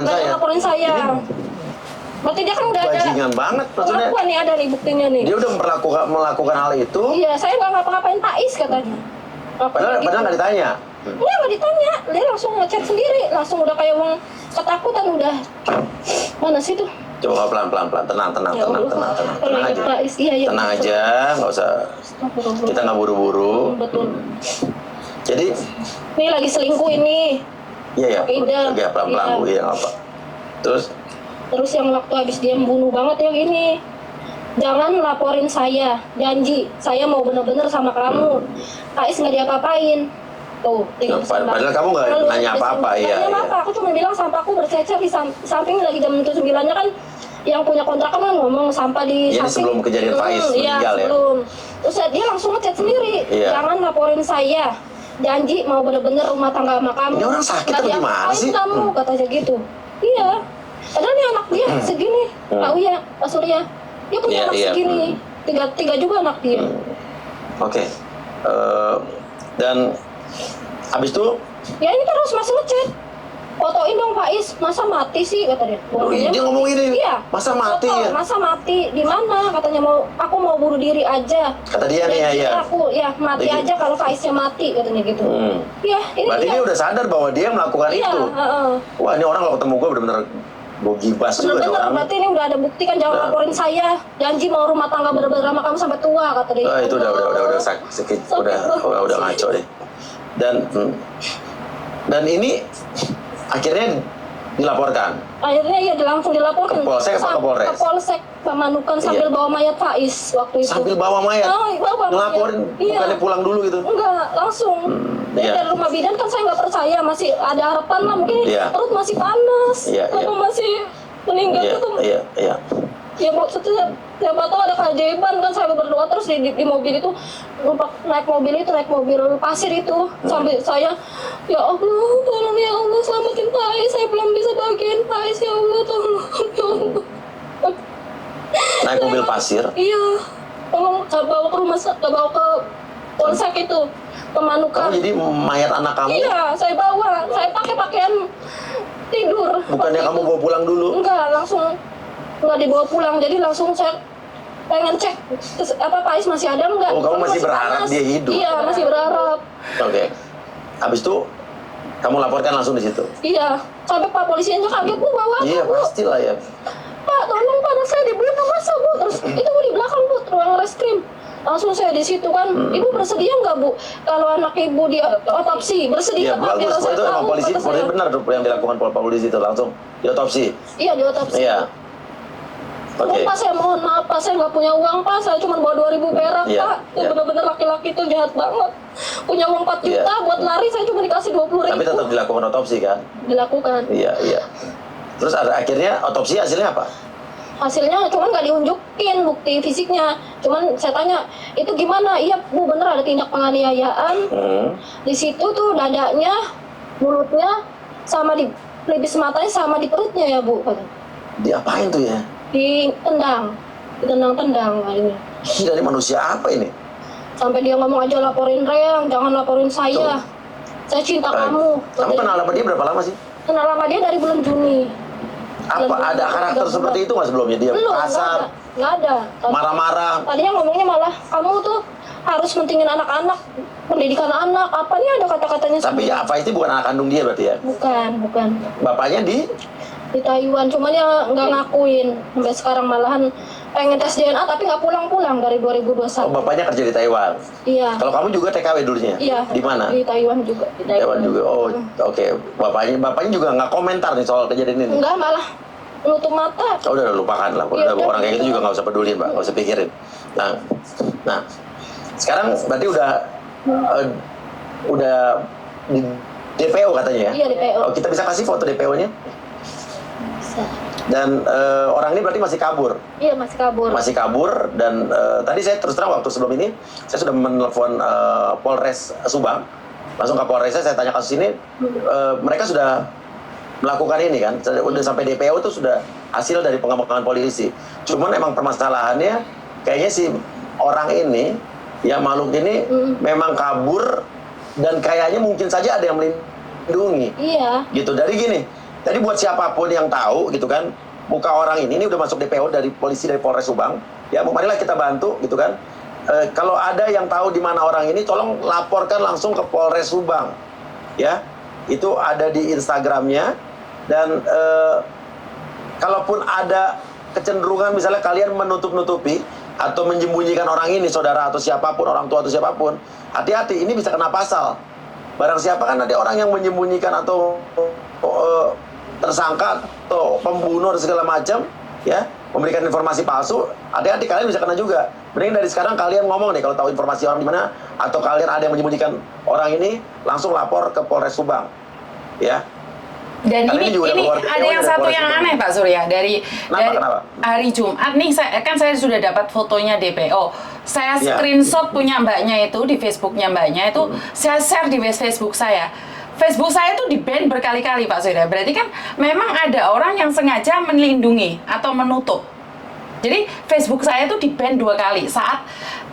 Nggak laporin saya. Berarti dia kan udah ada bajingan banget maksudnya. Pengakuan nih, ada nih buktinya nih. Dia udah melakukan hal itu. Iya, saya nggak ngapa-ngapain Pak Is katanya. Padahal nggak ditanya. Iya, nggak ditanya. Dia langsung ngechat sendiri, langsung udah kayak wong ketakutan udah. Mana sih tuh? Coba pelan-pelan, tenang aja. Pak Is, iya, tenang aja, nggak usah. Kita nggak buru-buru. Betul. Jadi ini lagi selingkuh ini. Iya, Iya, pelan-pelan Bu, ya apa. Terus yang waktu habis dia membunuh banget yang ini. Jangan laporin saya, janji. Saya mau bener-bener sama kamu. Pak Is nggak diapa-apain. Tuh, padahal kamu nggak nanya apa-apa, ya. Nanya apa? Aku cuma bilang sampahku bercecer di samping lagi jam 9-nya kan yang punya kontrak kan ngomong sampah di samping. Sebelum kejadian Faiz meninggal ya? Sebelum. Terus dia langsung ngechat sendiri. Iya. Jangan laporin saya. Janji mau bener-bener rumah tangga sama kamu. Ini orang sakit atau gimana sih? Kamu katanya gitu. Iya. Padahal nih anak dia segini. Tahu ya, Pak Surya. Dia punya anak segini. Tiga juga anak dia. Oke. Dan habis itu? Ya ini terus masih ngechat. Fotoin dong Pak Is, masa mati sih kata dia. Dia ngomong ini. Iya. Masa mati ya? Masa mati di mana? Katanya aku mau bunuh diri aja. Kata dia nih ya. Aku mati aja kalau Pak Isnya mati katanya gitu. Iya, ini berarti dia udah sadar bahwa dia melakukan itu. Wah, ini orang kalau ketemu gue benar-benar gue gibas juga nih orang. Berarti ini udah ada bukti kan, jangan laporin saya. Janji mau rumah tangga bener-bener sama kamu sampai tua kata dia. Itu udah sakit, udah ngaco deh. Dan ini akhirnya dilaporkan. Akhirnya iya langsung dilaporkan. Ke Polsek apa ke Polres? Ke Polsek Pamanukan sambil bawa mayat Faiz waktu itu. Sambil bawa mayat? Ngelaporin, bukannya pulang dulu gitu? Enggak, langsung. Dari rumah bidan kan saya nggak percaya, masih ada harapan lah, mungkin perut masih panas. Apa masih meninggal itu? Iya. Ya siapa tahu ada keajaiban kan, saya berdoa terus di mobil itu, naik mobil pasir itu, sampai saya ya Allah tolong ya Allah selamatin Faiz, saya belum bisa bagian Faiz ya Allah tolong ya Allah. Naik mobil pasir? Iya, tolong bawa ke bawa ke Polsek itu Pemanukan. Jadi mayat anak kamu? Iya, saya bawa, saya pakai pakaian tidur. Bukannya kamu bawa pulang dulu? Enggak, langsung nggak dibawa pulang, jadi langsung saya pengen cek Faiz masih ada nggak. Kamu masih berharap dia hidup? Iya, masih berharap. Oke. Habis itu kamu laporkan langsung di situ? Iya, sampai Pak polisinya kaget, Bu, bawa apa, Iya, Bu? pastilah ya. Pak, tolong Pak, anak saya dibeli masa, Bu? Terus itu Bu di belakang, Bu, ruang reskrim. Langsung saya di situ kan, Ibu bersedia nggak, Bu, kalau anak Ibu di otopsi? Bersedia, Pak? Iya, bagus. Itu emang polisi benar yang dilakukan polisi itu langsung diotopsi. Iya, diotopsi. Iya. Okay. Pak, saya mohon maaf Pak, saya nggak punya uang Pak, saya cuma bawa 2.000 perak Pak. Benar-benar laki-laki itu jahat banget. Punya uang 4 juta buat lari, saya cuma dikasih 20.000. Tapi tetap dilakukan otopsi kan? Dilakukan. Iya. Terus akhirnya otopsi hasilnya apa? Hasilnya cuma nggak diunjukin bukti fisiknya. Cuman saya tanya, itu gimana? Iya Bu, bener ada tindak penganiayaan. Di situ tuh dadanya, mulutnya, sama di pelipis matanya, sama di perutnya ya Bu. Diapain tuh ya? Ditendang ini. Gila, ini manusia apa ini? Sampai dia ngomong aja laporin Reyang, jangan laporin saya. Saya cinta kamu. Kamu kenal sama dia berapa lama sih? Kenal sama dia dari bulan Juni. Ada karakter seperti itu nggak sebelumnya? Dia kasar, nggak ada. marah-marah. Tadinya ngomongnya malah kamu tuh harus mentingin anak-anak, pendidikan anak. Apa nih ada kata-katanya? Tapi ya apa itu bukan anak kandung dia berarti ya? Bukan. Bapaknya di Taiwan, cuman ya nggak ngakuin sampai sekarang, malahan pengen tes DNA tapi nggak pulang-pulang dari 2021. Oh, bapaknya kerja di Taiwan. Iya. Kalau kamu juga TKW dulunya? Iya. Di mana? Di Taiwan juga. Di Taiwan juga. Oh, oke. Bapaknya juga nggak komentar nih soal kejadian ini? Enggak, malah menutup mata. Udah lupakan lah. Orang kayak gitu juga nggak usah pedulin, Pak. Nggak usah pikirin. Nah, sekarang berarti udah di DPO katanya ya? Iya, DPO. Oh, kita bisa kasih foto DPO-nya? Bisa. Dan orang ini berarti masih kabur? Iya, masih kabur. Dan tadi saya terus terang waktu sebelum ini saya sudah menelpon Polres Subang, langsung ke Polresnya saya tanya kasus ini. Mereka sudah melakukan ini kan, udah sampai DPO itu sudah hasil dari pengembangan polisi. Cuman emang permasalahannya kayaknya si orang ini, ya makhluk ini memang kabur dan kayaknya mungkin saja ada yang melindungi. Iya. Gitu, dari gini. Jadi buat siapapun yang tahu gitu kan, muka orang ini udah masuk DPO dari polisi dari Polres Subang, ya marilah kita bantu gitu kan. Kalau ada yang tahu di mana orang ini, tolong laporkan langsung ke Polres Subang, ya. Itu ada di Instagramnya dan kalaupun ada kecenderungan misalnya kalian menutup-nutupi atau menyembunyikan orang ini, saudara atau siapapun, orang tua atau siapapun, hati-hati, ini bisa kena pasal. Barang siapa kan ada orang yang menyembunyikan atau tersangka atau pembunuh dan segala macam, ya, memberikan informasi palsu, hati-hati kalian bisa kena juga. Mending dari sekarang kalian ngomong deh kalau tahu informasi orang di mana atau kalian ada yang menyembunyikan orang ini, langsung lapor ke Polres Subang, ya. Dan ini ada yang satu yang aneh Pak Surya dari Kenapa? hari Jumat nih saya sudah dapat fotonya DPO. Saya screenshot punya mbaknya itu di Facebooknya mbaknya itu saya share di Facebook saya. Facebook saya itu di-ban berkali-kali Pak Surya. Berarti kan memang ada orang yang sengaja melindungi atau menutup. Jadi Facebook saya itu di-ban 2 kali saat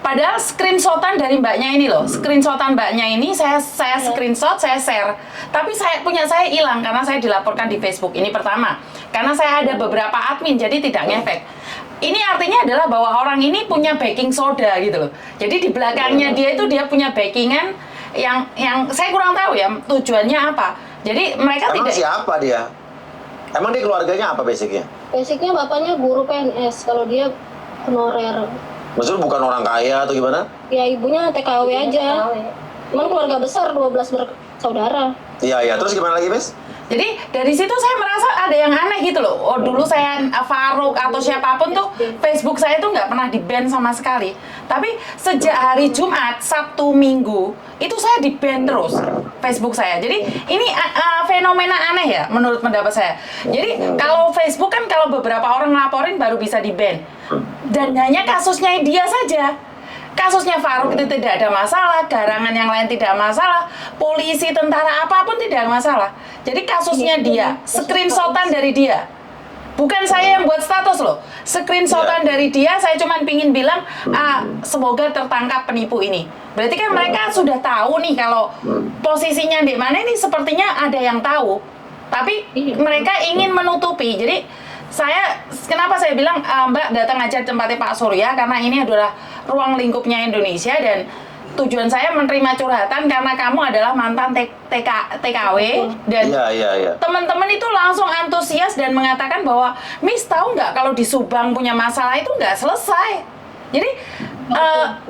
padahal screenshotan dari mbaknya ini loh. Screenshotan mbaknya ini saya screenshot, saya share. Tapi punya saya hilang karena saya dilaporkan di Facebook. Ini pertama. Karena saya ada beberapa admin jadi tidak ngefek. Ini artinya adalah bahwa orang ini punya baking soda gitu loh. Jadi di belakangnya dia itu dia punya backingan yang saya kurang tahu ya tujuannya apa. Jadi mereka Emang tidak. siapa dia? Emang dia keluarganya apa basicnya? Basicnya bapaknya guru PNS, kalau dia honorer. Maksudnya bukan orang kaya atau gimana? Ya ibunya TKW aja. Cuman keluarga besar, 12 bersaudara. Iya, terus gimana lagi, Miss? Jadi dari situ saya merasa ada yang aneh gitu loh. Oh dulu saya Faruk atau siapapun tuh Facebook saya tuh nggak pernah di-ban sama sekali. Tapi sejak hari Jumat, Sabtu, Minggu itu saya di-ban terus Facebook saya. Jadi ini fenomena aneh ya menurut pendapat saya. Jadi kalau Facebook kan kalau beberapa orang laporin baru bisa di-ban. Dan hanya kasusnya dia saja. Kasusnya Faruk itu tidak ada masalah, garangan yang lain tidak masalah, polisi, tentara, apapun tidak masalah. Jadi kasusnya dia, screenshotan dari dia. Bukan saya yang buat status loh, screenshotan dari dia, saya cuma pingin bilang, semoga tertangkap penipu ini. Berarti kan mereka sudah tahu nih kalau posisinya di mana ini sepertinya ada yang tahu. Tapi mereka ingin menutupi, jadi kenapa saya bilang Mbak datang aja tempatnya Pak Surya karena ini adalah ruang lingkupnya Indonesia dan tujuan saya menerima curhatan karena kamu adalah mantan TKW dan teman-teman itu langsung antusias dan mengatakan bahwa Miss tahu nggak kalau di Subang punya masalah itu nggak selesai. Jadi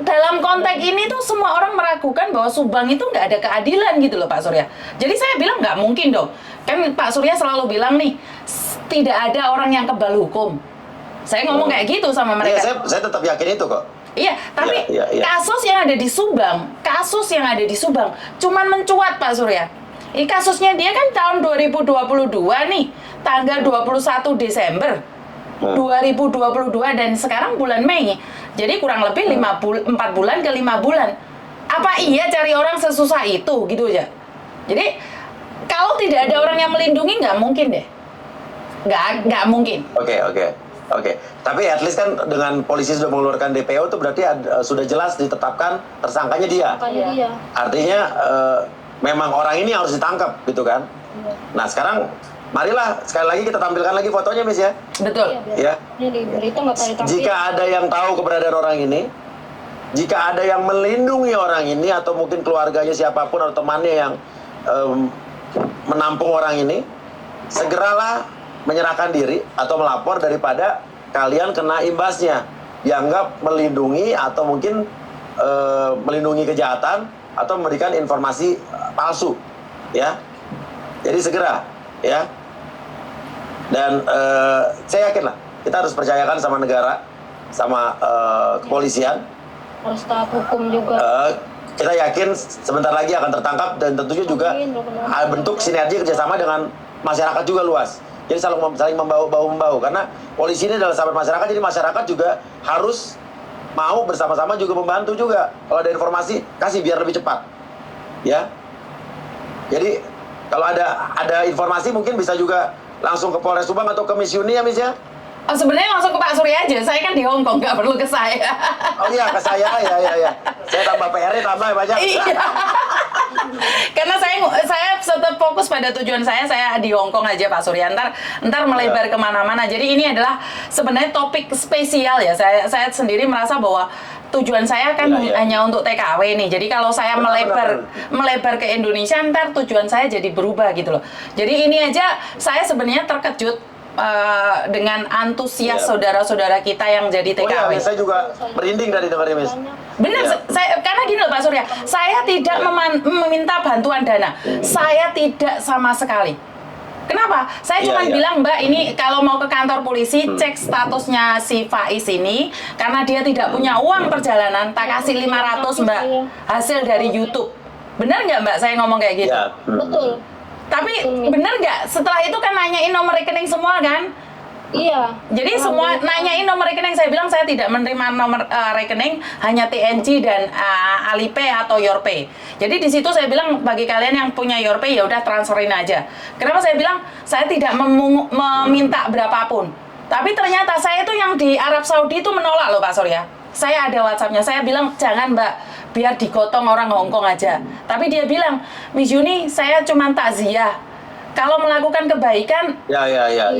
dalam konteks ini tuh semua orang meragukan bahwa Subang itu nggak ada keadilan gitu loh Pak Surya. Jadi saya bilang nggak mungkin dong. Kan Pak Surya selalu bilang nih tidak ada orang yang kebal hukum. Saya ngomong kayak gitu sama mereka. Iya, saya tetap yakin itu kok. Iya, tapi kasus yang ada di Subang, cuman mencuat Pak Surya. Ini kasusnya dia kan tahun 2022 nih, tanggal 21 Desember 2022 dan sekarang bulan Mei. Jadi kurang lebih 4 bulan ke 5 bulan. Apa iya cari orang sesusah itu gitu aja? Jadi kalau tidak ada orang yang melindungi nggak mungkin deh. Nggak mungkin. Oke. Tapi at least kan dengan polisi sudah mengeluarkan DPO itu berarti sudah jelas ditetapkan tersangkanya dia. Artinya memang orang ini harus ditangkap gitu kan. Nah sekarang marilah sekali lagi kita tampilkan lagi fotonya Miss ya. Betul. Ya. Jika ada yang tahu keberadaan orang ini, jika ada yang melindungi orang ini atau mungkin keluarganya siapapun atau temannya yang menampung orang ini, segeralah menyerahkan diri atau melapor daripada kalian kena imbasnya. Dianggap melindungi atau mungkin melindungi kejahatan atau memberikan informasi palsu, ya. Jadi segera, ya. Dan saya yakin lah kita harus percayakan sama negara, sama kepolisian. Harus taat hukum juga. Kita yakin sebentar lagi akan tertangkap dan tentunya juga bentuk sinergi kerjasama dengan masyarakat juga luas. Jadi saling membahu-membahu karena polisi ini adalah sahabat masyarakat, jadi masyarakat juga harus mau bersama-sama juga membantu juga. Kalau ada informasi kasih biar lebih cepat, ya. Jadi kalau ada informasi mungkin bisa juga langsung ke Polres Subang atau ke Miss Yuni ya Miss ya. Oh sebenarnya langsung ke Pak Surya aja, saya kan di Hong Kong, nggak perlu ke saya. Oh iya ke saya, ya. Saya tambah PR-nya tambah banyak. Iya. Karena saya tetap fokus pada tujuan saya di Hong Kong aja Pak Surya. Ntar melebar kemana-mana. Jadi ini adalah sebenarnya topik spesial ya. Saya sendiri merasa bahwa tujuan saya kan hanya untuk TKW nih. Jadi kalau saya melebar ke Indonesia, ntar tujuan saya jadi berubah gitu loh. Jadi ini aja saya sebenarnya terkejut dengan antusias saudara-saudara kita yang jadi TKW. Oh iya, saya juga merinding dari dengar ini, Miss. Benar, karena gini loh Pak Surya, saya tidak meminta bantuan dana, saya tidak sama sekali. Kenapa? Saya cuma bilang, Mbak, ini kalau mau ke kantor polisi, cek statusnya si Faiz ini, karena dia tidak punya uang perjalanan, tak kasih 500 Mbak, hasil dari YouTube. Benar nggak Mbak saya ngomong kayak gitu? Ya. Betul. Tapi bener nggak? Setelah itu kan nanyain nomor rekening semua kan? Iya. Jadi semua nanyain nomor rekening. Saya bilang saya tidak menerima nomor rekening, hanya TNG dan Alipay atau Yorpay. Jadi di situ saya bilang bagi kalian yang punya Yorpay ya udah transferin aja. Kenapa saya bilang saya tidak meminta berapapun. Tapi ternyata saya itu yang di Arab Saudi itu menolak loh Pak Surya. Saya ada WhatsApp-nya. Saya bilang jangan Mbak, biar digotong orang Hong Kong aja. Tapi dia bilang, Miss Yuni, saya cuma takziah. Kalau melakukan kebaikan,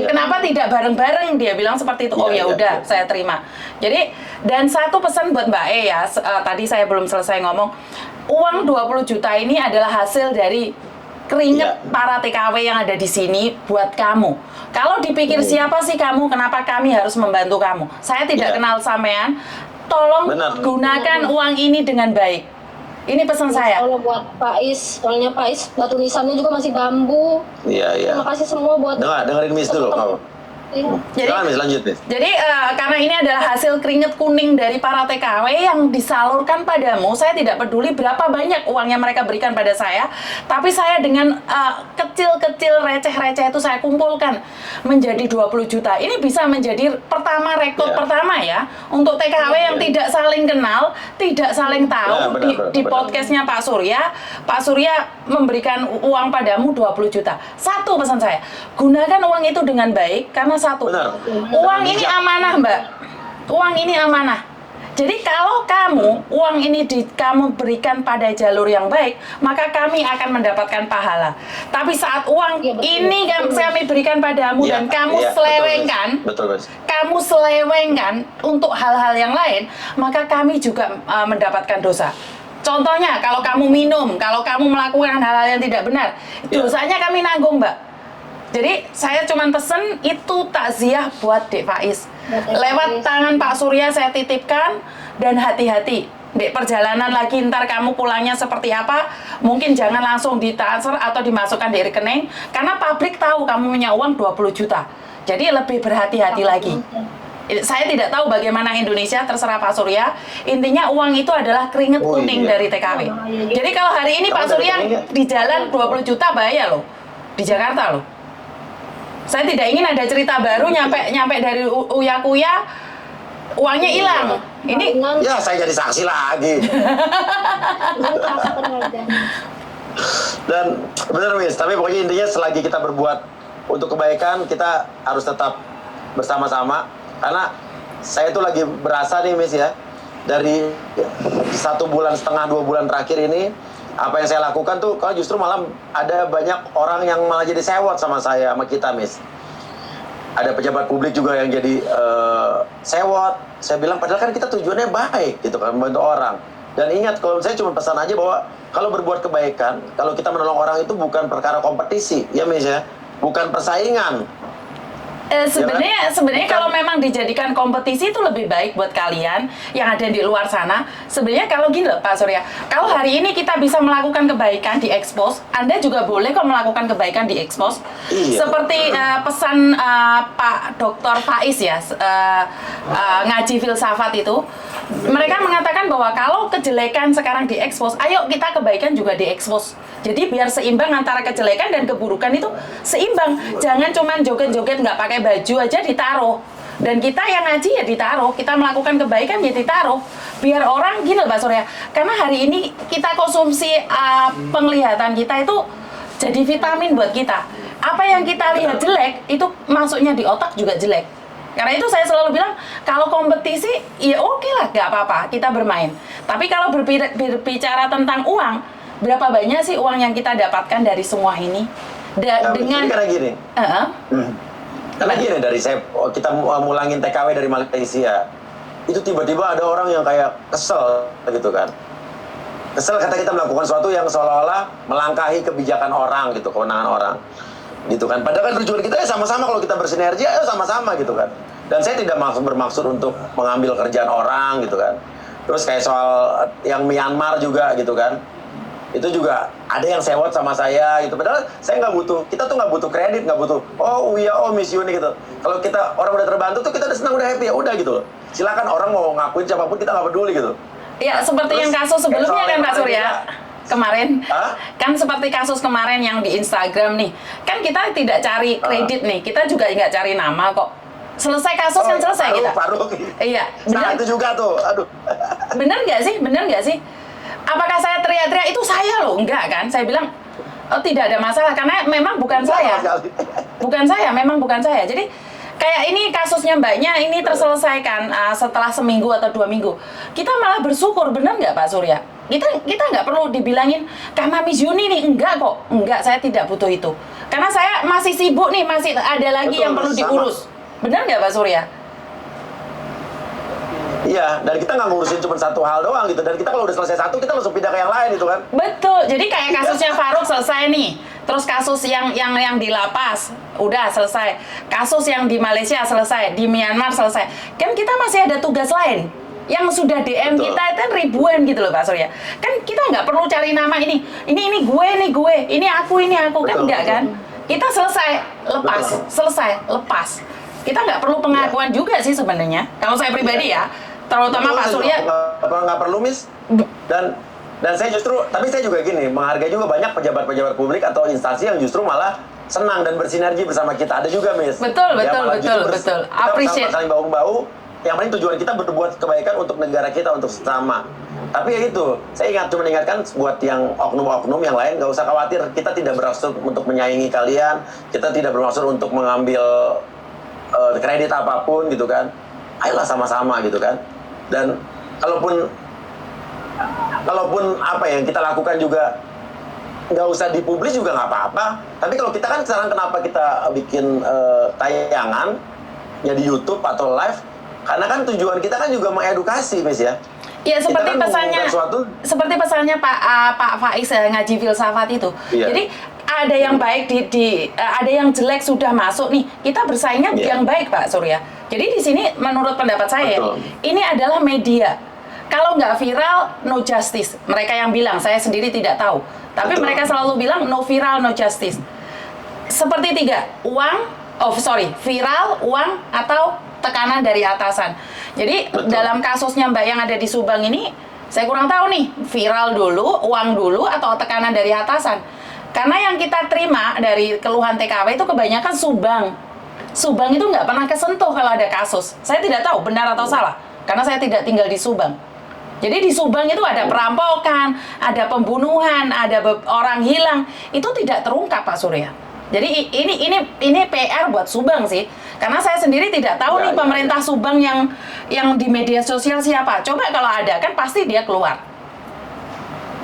kenapa tidak bareng-bareng? Dia bilang seperti itu. Oh ya udah, saya terima. Jadi dan satu pesan buat Mbak E ya. Tadi saya belum selesai ngomong. Uang 20 juta ini adalah hasil dari keringat para TKW yang ada di sini buat kamu. Kalau dipikir siapa sih kamu? Kenapa kami harus membantu kamu? Saya tidak kenal sampean. Tolong gunakan uang ini dengan baik. Ini pesan saya. Kalau buat Faiz, soalnya Faiz batu nisannya juga masih bambu. Iya. Terima kasih semua buat. Dengerin Miss dulu kamu. Jadi, Miss, lanjut, Miss. Jadi karena ini adalah hasil keringat kuning dari para TKW yang disalurkan padamu, saya tidak peduli berapa banyak uang yang mereka berikan pada saya, tapi saya dengan kecil-kecil receh-receh itu saya kumpulkan menjadi 20 juta. Ini bisa menjadi rekor pertama ya untuk TKW yang tidak saling kenal, tidak saling tahu. Di podcastnya Pak Surya memberikan uang padamu 20 juta. Satu pesan saya, gunakan uang itu dengan baik karena satu, uang ini amanah Mbak, uang ini amanah. Jadi kalau uang ini kamu berikan pada jalur yang baik, maka kami akan mendapatkan pahala. Tapi saat uang ini kami berikan padamu dan kamu selewengkan untuk hal-hal yang lain, maka kami juga mendapatkan dosa. Contohnya, kalau kamu minum, kalau kamu melakukan hal-hal yang tidak benar, dosanya kami nanggung Mbak. Jadi saya cuma pesen itu takziah buat Dek Faiz. Lewat tangan Pak Surya saya titipkan, dan hati-hati Dek, perjalanan lagi ntar kamu pulangnya seperti apa, mungkin jangan langsung ditransfer atau dimasukkan di rekening, karena publik tahu kamu punya uang 20 juta. Jadi lebih berhati-hati lagi. Saya tidak tahu bagaimana Indonesia, terserah Pak Surya. Intinya uang itu adalah keringat kuning dari TKW. Jadi kalau hari ini Pak Surya di jalan 20 juta bahaya loh, di Jakarta loh. Saya tidak ingin ada cerita baru nyampe dari Uya-Kuya uangnya hilang. Ini ya saya jadi saksi lagi. Dan benar Miss, tapi pokoknya intinya selagi kita berbuat untuk kebaikan, kita harus tetap bersama-sama. Karena saya tuh lagi berasa nih Miss ya, dari 1,5 bulan 2 bulan terakhir ini, apa yang saya lakukan tuh kalau justru malah ada banyak orang yang malah jadi sewot sama saya, sama kita Miss. Ada pejabat publik juga yang jadi sewot. Saya bilang padahal kan kita tujuannya baik gitu kan, membantu orang. Dan ingat, kalau saya cuma pesan aja bahwa kalau berbuat kebaikan, kalau kita menolong orang itu bukan perkara kompetisi ya Miss ya, bukan persaingan. Sebenarnya kalau memang dijadikan kompetisi itu lebih baik buat kalian yang ada di luar sana. Sebenarnya kalau gini loh Pak Surya, kalau hari ini kita bisa melakukan kebaikan di expose, Anda juga boleh kok melakukan kebaikan di expose. Seperti pesan Pak Dr. Faiz ya, ngaji filsafat itu, mereka mengatakan bahwa kalau kejelekan sekarang di expose, ayo kita kebaikan juga di expose. Jadi biar seimbang antara kejelekan dan keburukan itu seimbang. Jangan cuman joget-joget nggak pakai baju aja ditaruh. Dan kita yang ngaji ya ditaruh, kita melakukan kebaikan ya ditaruh. Biar orang gini loh Pak Surya, karena hari ini kita konsumsi penglihatan kita itu jadi vitamin buat kita. Apa yang kita lihat jelek, itu masuknya di otak juga jelek. Karena itu saya selalu bilang, kalau kompetisi ya oke lah, nggak apa-apa, kita bermain. Tapi kalau berbicara tentang uang, berapa banyak sih uang yang kita dapatkan dari semua ini? Dengan karena gini. Heeh. Karena gini, kita mulangin TKW dari Malaysia, itu tiba-tiba ada orang yang kayak kesel gitu kan. Kesel kata kita melakukan sesuatu yang seolah-olah melangkahi kebijakan orang gitu, kewenangan orang. Gitu kan. Padahal kan tujuan kita ya sama-sama, kalau kita bersinergi ayo sama-sama gitu kan. Dan saya tidak bermaksud untuk mengambil kerjaan orang gitu kan. Terus kayak soal yang Myanmar juga gitu kan. Itu juga ada yang sewot sama saya gitu. Padahal saya nggak butuh, kita tuh nggak butuh kredit, nggak butuh Miss Yuni gitu. Kalau kita orang udah terbantu tuh kita udah senang, udah happy, ya udah gitu loh. Silakan orang mau ngakuin siapapun, kita nggak peduli gitu. Ya, seperti Terus, yang kasus sebelumnya kan Pak Surya kemarin. Hah? Kan seperti kasus kemarin yang di Instagram nih. Kan kita tidak cari kredit nih, kita juga nggak cari nama kok. Selesai kasus kan selesai kita. Faruk. Iya, Nah, benar. itu juga tuh, aduh. Bener nggak sih? Bener nggak sih? Apakah saya teriak-teriak itu saya loh? Enggak kan? Saya bilang tidak ada masalah karena memang bukan saya. Bukan saya, memang bukan saya. Jadi kayak ini kasusnya Mbaknya ini terselesaikan setelah seminggu atau 2 minggu. Kita malah bersyukur, bener nggak Pak Surya? Kita nggak perlu dibilangin karena Miss Yuni nih, enggak kok. Enggak, saya tidak butuh itu. Karena saya masih sibuk nih, masih ada lagi Betul, yang perlu sama. diurus. Bener nggak Pak Surya? Iya, dan kita nggak ngurusin cuma satu hal doang gitu. Dan kita kalau udah selesai satu, kita langsung pindah ke yang lain gitu kan. Betul. Jadi kayak kasusnya Faruk selesai nih. Terus kasus yang di lapas udah selesai. Kasus yang di Malaysia selesai, di Myanmar selesai. Kan kita masih ada tugas lain. Yang sudah DM Betul. kita itu ribuan gitu loh Pak Surya. Kan kita nggak perlu cari nama ini gue, ini aku kan Betul, enggak betul. kan? Kita selesai, lepas, Betul. selesai, lepas. Kita nggak perlu pengakuan juga sih sebenarnya. Kalau saya pribadi ya, terutama Pak Surya. Nggak perlu, Miss. Dan saya justru, tapi saya juga gini, menghargai juga banyak pejabat-pejabat publik atau instansi yang justru malah senang dan bersinergi bersama kita. Ada juga, Miss. Betul, Ya, betul, malah betul, justru betul. kita Appreciate. saling bahu-bahu. Yang penting tujuan kita berbuat kebaikan untuk negara kita, untuk sesama. Tapi ya itu, saya cuma ingatkan buat yang oknum-oknum yang lain, nggak usah khawatir. Kita tidak bermaksud untuk menyaingi kalian. Kita tidak bermaksud untuk mengambil kredit apapun gitu kan. Ayolah sama-sama gitu kan. Dan kalaupun apa yang kita lakukan juga nggak usah dipublis juga nggak apa-apa. Tapi kalau kita kan sekarang kenapa kita bikin tayangan ya di YouTube atau live, karena kan tujuan kita kan juga mengedukasi, Miss ya. Ya seperti Kita kan pesannya, mengumumkan suatu. seperti pesannya Pak Faiz ngaji filsafat itu. Iya. Jadi ada yang baik ada yang jelek sudah masuk nih. Kita bersaingnya Iya. yang baik Pak Surya. Jadi di sini menurut pendapat saya Betul. ini adalah media. Kalau nggak viral, no justice. Mereka yang bilang, saya sendiri tidak tahu. Tapi Betul. mereka selalu bilang no viral, no justice. Seperti tiga, viral, uang, atau tekanan dari atasan. Jadi Betul. dalam kasusnya Mbak yang ada di Subang ini, saya kurang tahu nih, viral dulu, uang dulu, atau tekanan dari atasan. Karena yang kita terima dari keluhan TKW itu kebanyakan Subang. Subang itu nggak pernah kesentuh kalau ada kasus. Saya tidak tahu benar atau salah, karena saya tidak tinggal di Subang. Jadi di Subang itu ada perampokan, ada pembunuhan, ada orang hilang, itu tidak terungkap Pak Surya. Jadi ini PR buat Subang sih, karena saya sendiri tidak tahu nih pemerintah Subang yang di media sosial siapa. Coba kalau ada kan pasti dia keluar.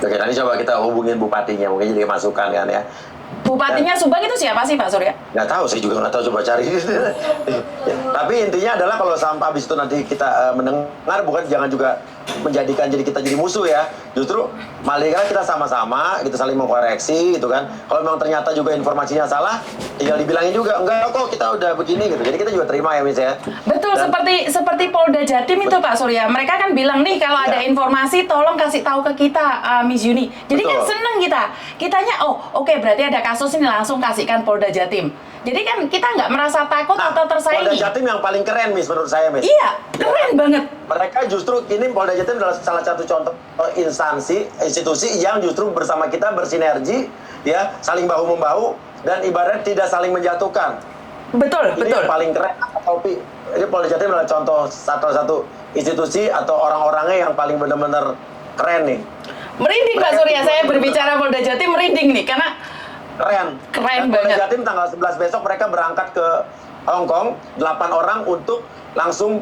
Oke, nanti coba kita hubungin bupatinya, mungkin jadi masukan kan ya. Bupatinya Subang itu siapa sih Pak Surya? Nggak tahu, saya juga nggak tahu, coba cari. Tapi intinya adalah kalau sampai habis itu nanti kita mendengar, bukan jangan juga menjadikan kita jadi musuh ya. Justru malah kita sama-sama, kita saling mengkoreksi gitu kan. Kalau memang ternyata juga informasinya salah, tinggal dibilangin juga, enggak kok kita udah begini gitu. Jadi kita juga terima ya, Miss ya. Betul, Dan- seperti Polda Jatim itu Pak Surya. Mereka kan bilang nih kalau ada Ya. informasi tolong kasih tahu ke kita Miss Yuni. Jadi kan Betul. seneng kita. Kitanya oke, berarti ada kasus ini langsung kasihkan Polda Jatim. Jadi kan kita nggak merasa takut atau Polda tersaingi. Jatim yang paling keren, Miss, menurut saya, Miss. Iya, keren banget. Mereka justru ini Polda Jatim adalah salah satu contoh institusi yang justru bersama kita bersinergi, ya, saling bahu membahu dan ibarat tidak saling menjatuhkan. Betul, Ini betul. yang paling keren. Ini Polda Jatim adalah contoh satu institusi atau orang-orangnya yang paling benar-benar keren nih. Merinding Pak Mereka Surya, juga- saya berbicara Polda Jatim merinding nih karena Keren. Keren Dan banget. Polda Jatim tanggal 11 besok mereka berangkat ke Hong Kong, 8 orang untuk langsung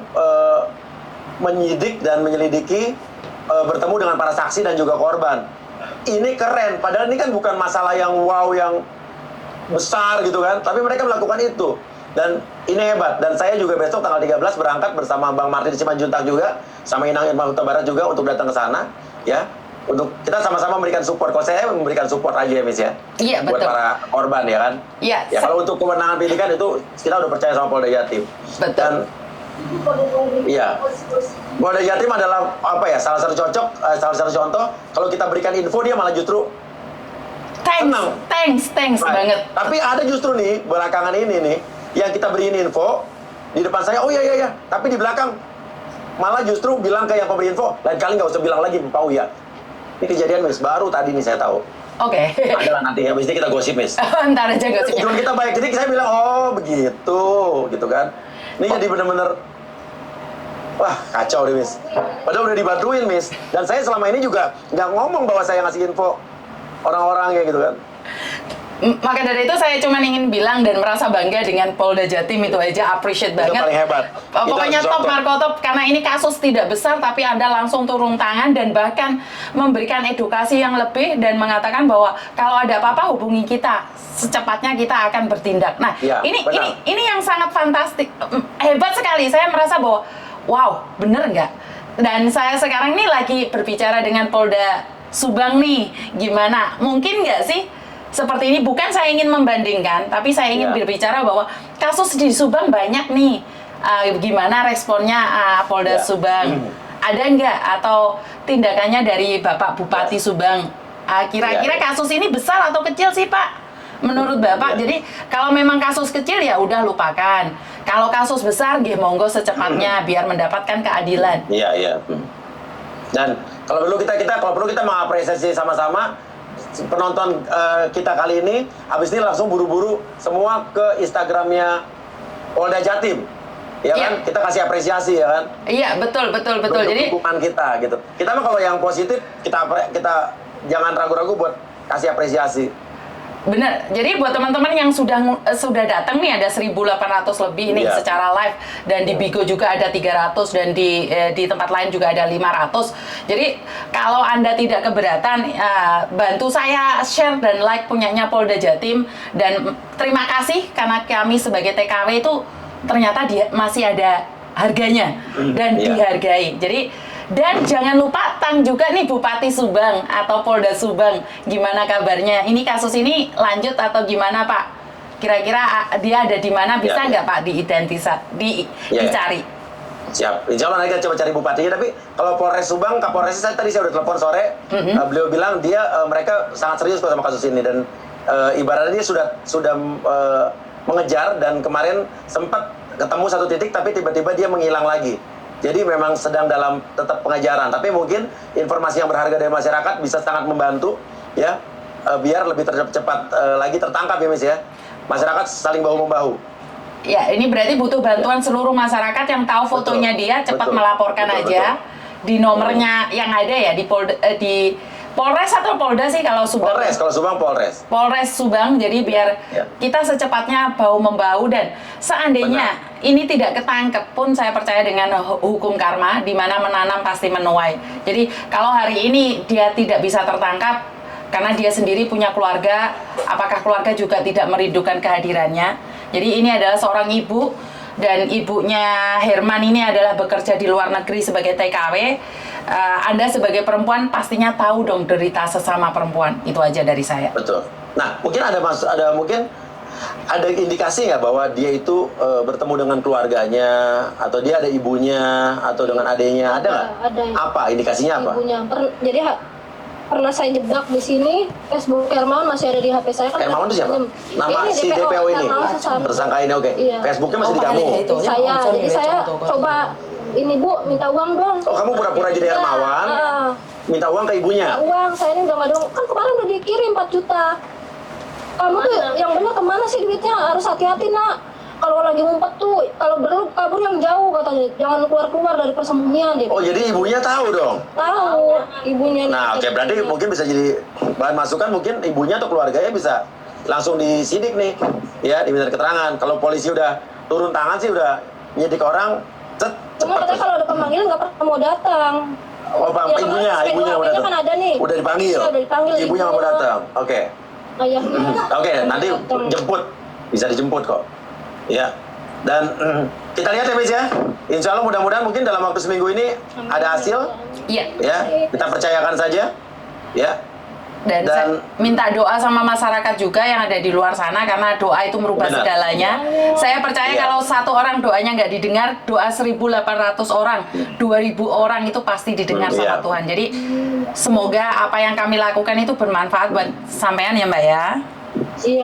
menyidik dan menyelidiki, bertemu dengan para saksi dan juga korban. ini keren. Padahal ini kan bukan masalah yang wow, yang besar gitu kan. Tapi mereka melakukan itu. Dan ini hebat. Dan saya juga besok tanggal 13 berangkat bersama Bang Martin Simanjuntak juga, sama Inang Irma Huta Barat juga untuk datang ke sana, ya. Untuk kita sama-sama memberikan support. Kalau saya memberikan support aja ya, Miss ya. Iya, buat betul. para korban ya kan. Iya. Ya kalau untuk kewenangan pendidikan itu kita udah percaya sama Polda Jatim. Betul. Dan iya, Polda Jatim adalah apa ya? Salah satu contoh. Kalau kita berikan info dia malah justru tenang. Thanks Right. banget. Tapi ada justru nih belakangan ini nih yang kita beriin info di depan saya, oh iya. Tapi di belakang malah justru bilang ke yang pemberi info, lain kali nggak usah bilang lagi Pak Uya. Ini kejadian, Miss, baru tadi nih saya tahu. Oke. Adalah nanti ya, Miss, kita gosip, Miss. Ntar aja gosipnya. Tujuan kita baik, jadi saya bilang, oh begitu, gitu kan. Ini jadi bener-bener, wah kacau deh, Miss. Padahal udah dibantuin, Miss. Dan saya selama ini juga nggak ngomong bahwa saya ngasih info orang-orangnya gitu kan. Maka dari itu saya cuma ingin bilang dan merasa bangga dengan Polda Jatim, itu aja, appreciate Itu banget. paling hebat. Pokoknya Itu top, contoh. Marco top, karena ini kasus tidak besar tapi Anda langsung turun tangan dan bahkan memberikan edukasi yang lebih dan mengatakan bahwa kalau ada apa-apa hubungi kita, secepatnya kita akan bertindak. Nah, Ya, ini benar. yang sangat fantastik, hebat sekali. Saya merasa bahwa wow, bener nggak? Dan saya sekarang ini lagi berbicara dengan Polda Subang nih, gimana? Mungkin nggak sih seperti ini? Bukan saya ingin membandingkan, tapi saya ingin Ya. berbicara bahwa kasus di Subang banyak nih. Gimana responnya Polda Ya. Subang? Ada nggak atau tindakannya dari Bapak Bupati Subang? Kira-kira Ya. kasus ini besar atau kecil sih Pak? Menurut Bapak, Ya. jadi kalau memang kasus kecil ya udah lupakan. Kalau kasus besar, nggih monggo secepatnya biar mendapatkan keadilan. Iya. Dan kalau perlu kita mengapresiasi sama-sama penonton kita kali ini. Habis ini langsung buru-buru semua ke Instagramnya Polda Jatim, ya Iya. kan? Kita kasih apresiasi ya kan? Iya, betul. Bentuk Jadi dukungan kita gitu. Kita mah kalau yang positif kita jangan ragu-ragu buat kasih apresiasi. benar. Jadi buat teman-teman yang sudah datang nih ada 1.800 lebih nih Iya. secara live, dan di Bigo juga ada 300 dan di tempat lain juga ada 500. Jadi kalau Anda tidak keberatan, bantu saya share dan like punyanya Polda Jatim, dan terima kasih karena kami sebagai TKW itu ternyata masih ada harganya dan Iya. dihargai. Jadi dan jangan lupa tang juga nih Bupati Subang atau Polda Subang, gimana kabarnya? Ini kasus ini lanjut atau gimana Pak? Kira-kira dia ada di mana, bisa Ya. nggak Pak dicari? Siap. Insya Allah nanti kita coba cari bupatinya. Tapi kalau Polres Subang, Kapolres saya udah telepon sore. Beliau bilang mereka sangat serius sama kasus ini, dan ibaratnya dia sudah mengejar, dan kemarin sempat ketemu satu titik tapi tiba-tiba dia menghilang lagi. Jadi memang sedang dalam tetap pengejaran. Tapi mungkin informasi yang berharga dari masyarakat bisa sangat membantu ya, biar lebih cepat lagi tertangkap ya, Miss ya. Masyarakat saling bahu-membahu. Ya, ini berarti butuh bantuan seluruh masyarakat yang tahu fotonya dia, cepat Betul. melaporkan Betul. aja di nomornya yang ada ya di Polres atau Polda sih kalau Subang? Polres, kalau Subang Polres. Polres Subang, jadi biar Ya. kita secepatnya bahu-membahu, dan seandainya ini tidak ketangkep pun saya percaya dengan hukum karma, di mana menanam pasti menuai. Jadi kalau hari ini dia tidak bisa tertangkap karena dia sendiri punya keluarga, apakah keluarga juga tidak merindukan kehadirannya? Jadi ini adalah seorang ibu, dan ibunya Herman ini adalah bekerja di luar negeri sebagai TKW. Anda sebagai perempuan pastinya tahu dong derita sesama perempuan. Itu aja dari saya. Betul. Nah, mungkin ada indikasi nggak bahwa dia itu bertemu dengan keluarganya, atau dia ada ibunya, atau dengan adiknya, ada nggak? Ada. Apa indikasinya apa? Ibunya. Jadi pernah saya jebak di sini, Facebook Hermawan masih ada di HP saya. Kan Hermawan itu siapa? Nama ini si DPO ini? Hermawan sesama. Tersangka ini, oke. Iya. Facebooknya masih di Oh, kamu? paling itu. Saya, jadi saya coba, ini Bu, minta uang dong. Oh, kamu pura-pura jadi Iya, Hermawan, minta uang ke ibunya? minta uang, saya ini udah nggak ada uang. Kan kemarin udah dikirim 4 juta. Kamu tuh yang benar kemana sih duitnya? Harus hati-hati nak. Kalau lagi ngumpet tuh, kalau kabur yang jauh katanya. Jangan keluar-keluar dari persembunyian deh. Oh, jadi ibunya tahu dong? Tahu ibunya. Nah, oke, berarti mungkin bisa jadi bahan masukan, mungkin ibunya atau keluarganya bisa langsung disidik nih, ya, diminta keterangan. Kalau polisi udah turun tangan sih, udah nyidik orang, Cuma katanya kalau ada pemanggilan nggak pernah mau datang. Oh, Bang, Ya, ibunya kemarin mau SPOP-nya datang. kan ada nih. Udah dipanggil. Iya, udah dipanggil. Ibunya nggak mau datang. Oke. Ayahnya. Oke, nanti Datang. jemput. Bisa dijemput kok. Ya. Dan kita lihat ya, Miss ya. Insya Allah mudah-mudahan mungkin dalam waktu seminggu ini ada hasil. Iya. Ya, kita percayakan saja. Ya. Dan saya minta doa sama masyarakat juga yang ada di luar sana, karena doa itu merubah Benar. segalanya. Saya percaya Iya. kalau satu orang doanya nggak didengar, doa 1.800 orang, 2.000 orang itu pasti didengar sama Iya. Tuhan. Jadi semoga apa yang kami lakukan itu bermanfaat buat sampean ya Mbak ya. Iya.